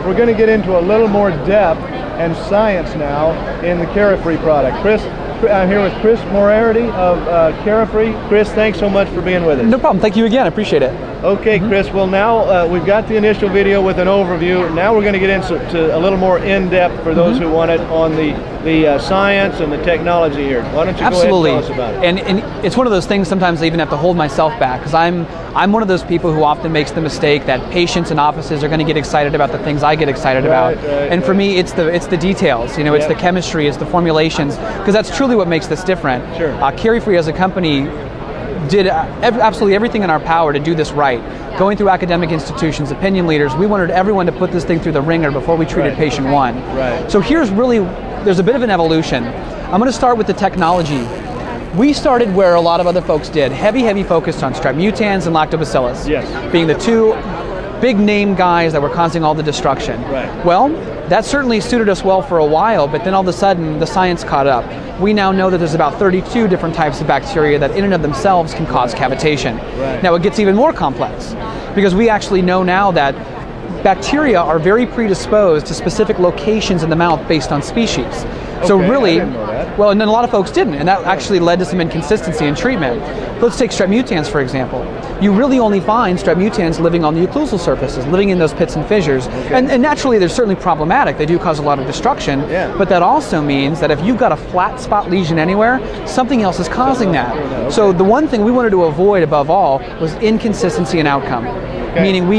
we're going to get into a little more depth and science now in the Carifree product. Chris, I'm here with Chris Moriarty of Carifree. Chris, thanks so much for being with us. No problem. Thank you again. I appreciate it. Okay, Chris. Well, now we've got the initial video with an overview. Now we're going to get into a little more in-depth for those who want it on the science and the technology here. Why don't you go ahead and tell us about it? And it's one of those things sometimes I even have to hold myself back, because I'm one of those people who often makes the mistake that patients and offices are going to get excited about the things I get excited about. And for me, it's the details. You know, it's the chemistry, it's the formulations, because that's truly what makes this different. Sure. Carifree as a company did absolutely everything in our power to do this right. Going through academic institutions, opinion leaders, we wanted everyone to put this thing through the ringer before we treated patient one. Right. So there's a bit of an evolution. I'm going to start with the technology. We started where a lot of other folks did, heavy focused on strep mutans and lactobacillus, being the two big name guys that were causing all the destruction. Right. Well, that certainly suited us well for a while, but then all of a sudden the science caught up. We now know that there's about 32 different types of bacteria that in and of themselves can cause cavitation. Right. Now it gets even more complex, because we actually know now that bacteria are very predisposed to specific locations in the mouth based on species. So really, I didn't know that. well, and then a lot of folks didn't, and that actually led to some inconsistency in treatment. Let's take strep mutans, for example. You really only find strep mutans living on the occlusal surfaces, living in those pits and fissures. And naturally, they're certainly problematic. They do cause a lot of destruction, but that also means that if you've got a flat spot lesion anywhere, something else is causing that. So the one thing we wanted to avoid above all was inconsistency in outcome. Meaning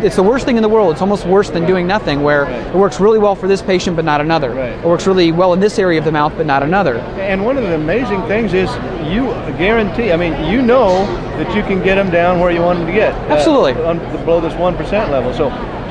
it's the worst thing in the world. It's almost worse than doing nothing, where it works really well for this patient but not another. It works really well in this area of the mouth but not another. And one of the amazing things is you guarantee, I mean, you know that you can get them down where you want them to get. Absolutely. Below this 1% level.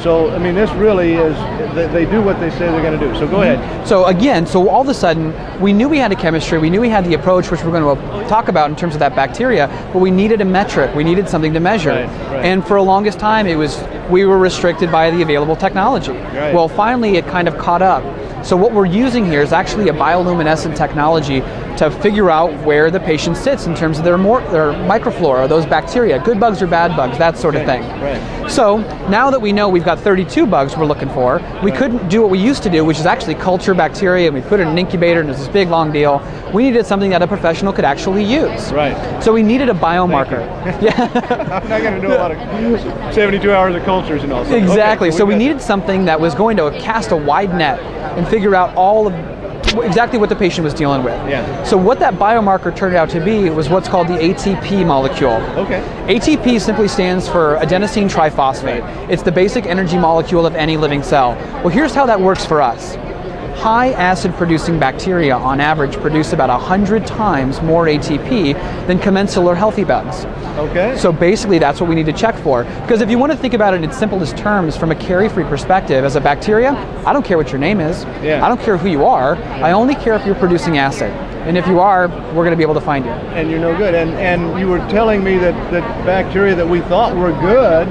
So I mean, this really is, they do what they say they're going to do. So go ahead. So again, all of a sudden, we knew we had a chemistry, we knew we had the approach, which we're going to talk about in terms of that bacteria, but we needed a metric, we needed something to measure. And for the longest time, we were restricted by the available technology. Well, finally, it kind of caught up. So what we're using here is actually a bioluminescent technology to figure out where the patient sits in terms of their microflora, those bacteria, good bugs or bad bugs, that sort of thing. So now that we know we've got 32 bugs we're looking for, we couldn't do what we used to do, which is actually culture bacteria, and we put it in an incubator, and it's this big long deal. We needed something that a professional could actually use. So we needed a biomarker. I'm not going to do a lot of 72 hours of cultures and all. Exactly. So we needed something that was going to cast a wide net and figure out exactly what the patient was dealing with. So what that biomarker turned out to be was what's called the ATP molecule. ATP simply stands for adenosine triphosphate. It's the basic energy molecule of any living cell. Well, here's how that works for us. High acid producing bacteria on average produce about 100 times more ATP than commensal or healthy bugs. So basically that's what we need to check for. Because if you want to think about it in its simplest terms from a Carifree perspective, as a bacteria, I don't care what your name is. I don't care who you are. I only care if you're producing acid. And if you are, we're going to be able to find you. And you're no good. And you were telling me that bacteria that we thought were good,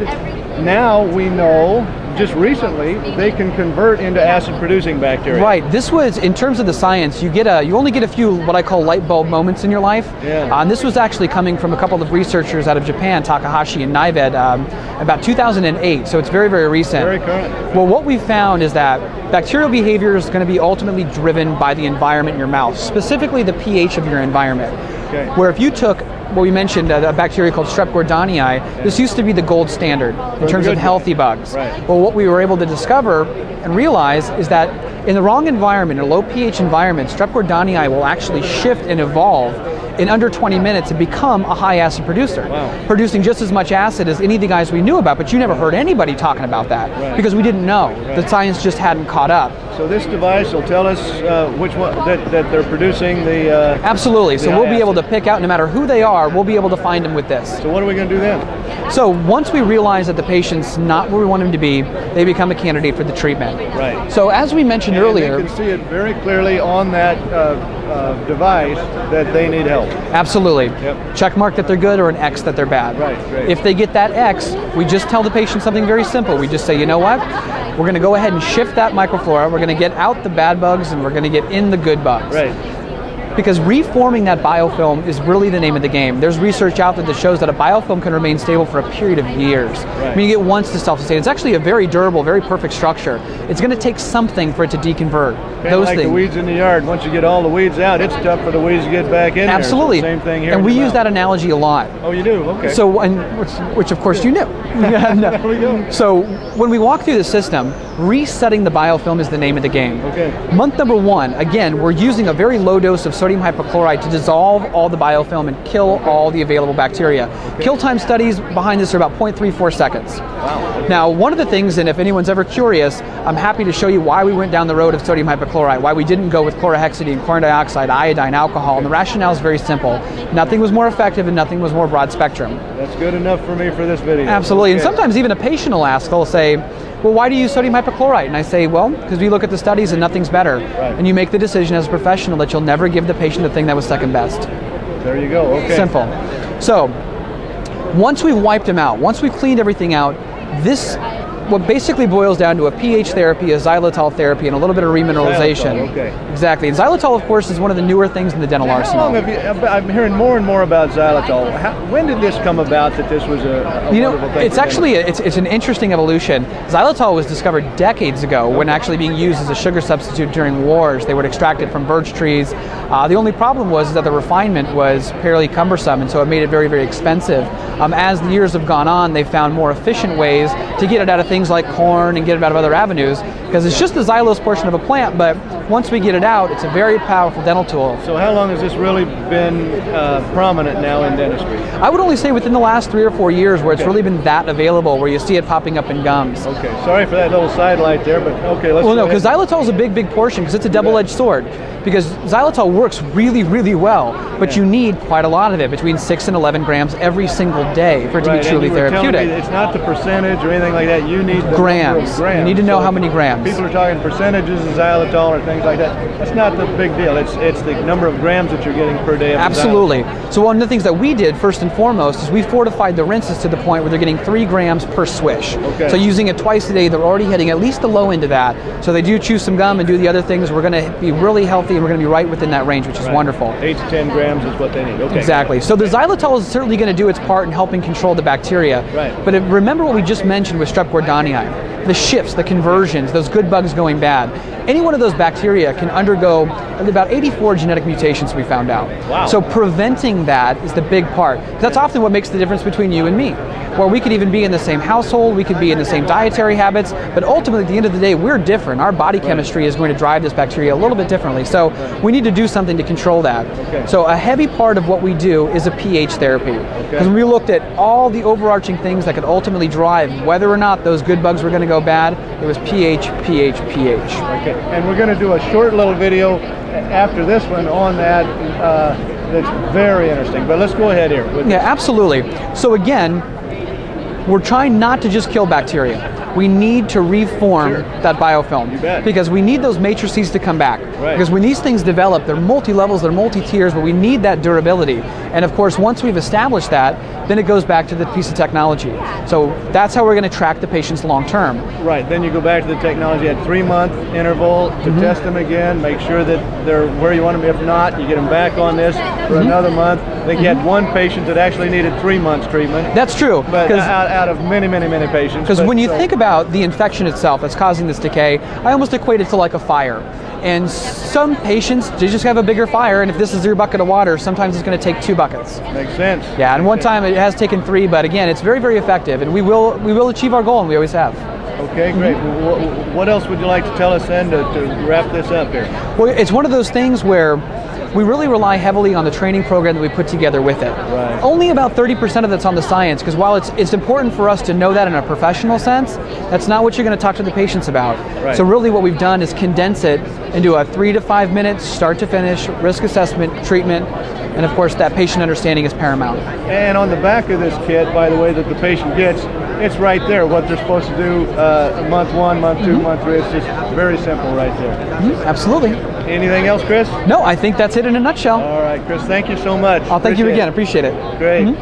now we know, just recently, they can convert into acid-producing bacteria. Right. This was, in terms of the science, you only get a few what I call light bulb moments in your life. And this was actually coming from a couple of researchers out of Japan, Takahashi and Naived, about 2008. So it's very, very recent. Very current. Well, what we found is that bacterial behavior is going to be ultimately driven by the environment in your mouth, specifically the pH of your environment. Where if you took what we mentioned, a bacteria called Strep gordonii, this used to be the gold standard in terms of healthy bugs. Well, what we were able to discover and realize is that in the wrong environment, a low pH environment, Strep gordonii will actually shift and evolve in under 20 minutes and become a high acid producer, producing just as much acid as any of the guys we knew about, but you never heard anybody talking about that because we didn't know. The science just hadn't caught up. So this device will tell us which one that they're producing the absolutely. So we'll be able to pick out, no matter who they are, we'll be able to find them with this. So what are we going to do then? So once we realize that the patient's not where we want him to be, they become a candidate for the treatment. So as we mentioned earlier, you can see it very clearly on that device that they need help. Absolutely. Check mark that they're good or an X that they're bad. If they get that X, we just tell the patient something very simple. We just say, you know what? We're going to go ahead and shift that microflora. We're going to get out the bad bugs and we're going to get in the good bugs. because reforming that biofilm is really the name of the game. There's research out there that shows that a biofilm can remain stable for a period of years. Right. I mean, you get once to self-sustain. It's actually a very durable, very perfect structure. It's going to take something for it to deconvert. Those like things. The weeds in the yard. Once you get all the weeds out, it's tough for the weeds to get back in Absolutely. there. Same thing here. And we use that analogy a lot. Oh, you do? Okay. So, which of course you knew. There we go. So when we walk through the system, resetting the biofilm is the name of the game. Okay. Month number 1, again, we're using a very low dose of sodium hypochlorite to dissolve all the biofilm and kill all the available bacteria. Okay. Kill time studies behind this are about 0.34 seconds. Wow. Now, one of the things, and if anyone's ever curious, I'm happy to show you why we went down the road of sodium hypochlorite, why we didn't go with chlorhexidine, chlorine dioxide, iodine, alcohol, and the rationale is very simple. Nothing was more effective and nothing was more broad spectrum. That's good enough for me for this video. Absolutely, Okay. and sometimes even a patient will ask, they'll say, well, why do you use sodium hypochlorite? And I say, well, because we look at the studies and nothing's better. Right. And you make the decision as a professional that you'll never give the patient the thing that was second best. There you go, okay. Simple. So, once we've wiped them out, once we've cleaned everything out, this, what basically boils down to a pH therapy, a xylitol therapy, and a little bit of remineralization. Xylitol, okay. Exactly. And xylitol, of course, is one of the newer things in the dental How arsenal. long have you, I'm hearing more and more about xylitol. When did this come about that this was a wonderful thing? It's actually, it's an interesting evolution. Xylitol was discovered decades ago when actually being used as a sugar substitute during wars. They would extract it from birch trees. The only problem was that the refinement was fairly cumbersome, and so it made it very, very expensive. As the years have gone on, they found more efficient ways to get it out of things like corn and get it out of other avenues, because it's just the xylose portion of a plant, but once we get it out, it's a very powerful dental tool. So how long has this really been prominent now in dentistry? I would only say within the last 3 or 4 years where it's really been that available, where you see it popping up in gums. Okay, sorry for that little sidelight there, but okay, let's Well, no, go ahead. because xylitol is a big, big portion, because it's a double-edged sword. Because xylitol works really, really well, but you need quite a lot of it, between 6 and 11 grams every single day for it to be truly and you were telling therapeutic. me it's not the percentage or anything like that. You need the Grams. number of grams. You need to know So how many grams. People are talking percentages of xylitol or things like that. That's not the big deal. It's the number of grams that you're getting per day of Absolutely. xylitol. So one of the things that we did first and foremost is we fortified the rinses to the point where they're getting 3 grams per swish. Okay. So using it twice a day, they're already hitting at least the low end of that. So they do chew some gum and do the other things. We're going to be really healthy and we're going to be right within that range, which is wonderful. 8 to 10 grams is what they need. Okay. Exactly. So the xylitol is certainly going to do its part in helping control the bacteria. Right. But remember what we just mentioned with Strep gordonii, the shifts, the conversions, those good bugs going bad. Any one of those bacteria can undergo about 84 genetic mutations, we found out. Wow. So preventing that is the big part. That's often what makes the difference between you and me. Where we could even be in the same household, we could be in the same dietary habits, but ultimately at the end of the day, we're different. Our body chemistry is going to drive this bacteria a little bit differently. So we need to do something to control that. Okay. So a heavy part of what we do is a pH therapy. Because when we looked at all the overarching things that could ultimately drive whether or not those good bugs were going to go bad, it was pH, pH, pH. Okay. And we're going to do a short little video after this one on that. That's very interesting. But let's go ahead here. Yeah, absolutely. So again, we're trying not to just kill bacteria. We need to reform that biofilm. You bet. Because we need those matrices to come back. Right. Because when these things develop, they're multi-levels, they're multi-tiers, but we need that durability. And of course, once we've established that, then it goes back to the piece of technology. So that's how we're going to track the patients long term. Right, then you go back to the technology at 3-month interval to test them again, make sure that they're where you want them. If not, you get them back on this for another month. I think you had one patient that actually needed 3 months treatment. That's true. But out of many, many, many patients. Because when you think about the infection itself that's causing this decay, I almost equate it to like a fire. And some patients, they just have a bigger fire, and if this is your bucket of water, sometimes it's going to take 2 buckets. Makes sense. Yeah, and one time it has taken 3, but again, it's very, very effective, and we will achieve our goal, and we always have. Okay, great. What else would you like to tell us then to wrap this up here? Well, it's one of those things where we really rely heavily on the training program that we put together with it. Right. Only about 30% of it's on the science, because while it's important for us to know that in a professional sense, that's not what you're going to talk to the patients about. Right. So really what we've done is condense it into a 3 to 5 minutes, start to finish, risk assessment, treatment, and of course that patient understanding is paramount. And on the back of this kit, by the way, that the patient gets, it's right there what they're supposed to do month 1, month 2, month 3. It's just very simple right there. Absolutely. Anything else, Chris? No, I think that's it in a nutshell. All right, Chris, thank you so much. I'll thank you again. Appreciate it. Great.